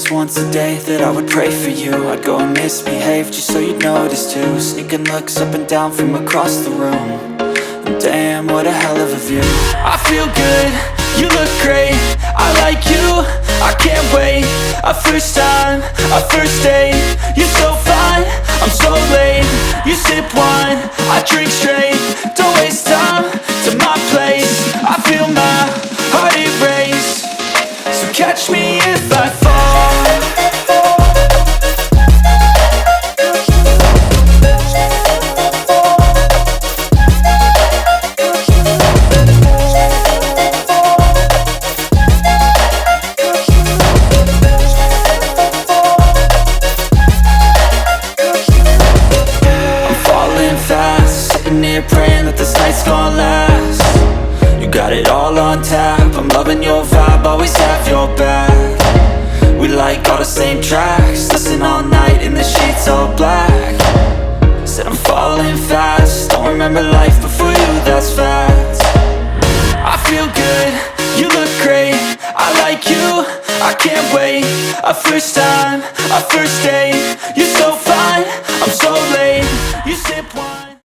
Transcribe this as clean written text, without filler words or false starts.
was once a day that I would pray for you. I'd go and misbehave just so you'd notice too. Sneaking looks up and down from across the room. And damn, what a hell of a view. I feel good, you look great, I like you, I can't wait. A first time, a first date. You're so fine, I'm so late. You sip wine, I drink straight. Don't waste time to my place. I feel my heart erase. So catch me if I fall. Praying that this night's gonna last. You got it all on tap, I'm loving your vibe, always have your back. We like all the same tracks, listen all night in the sheets all black. Said I'm falling fast, don't remember life before you, that's fact. I feel good, you look great, I like you, I can't wait. A first time, a first date. You're so fine,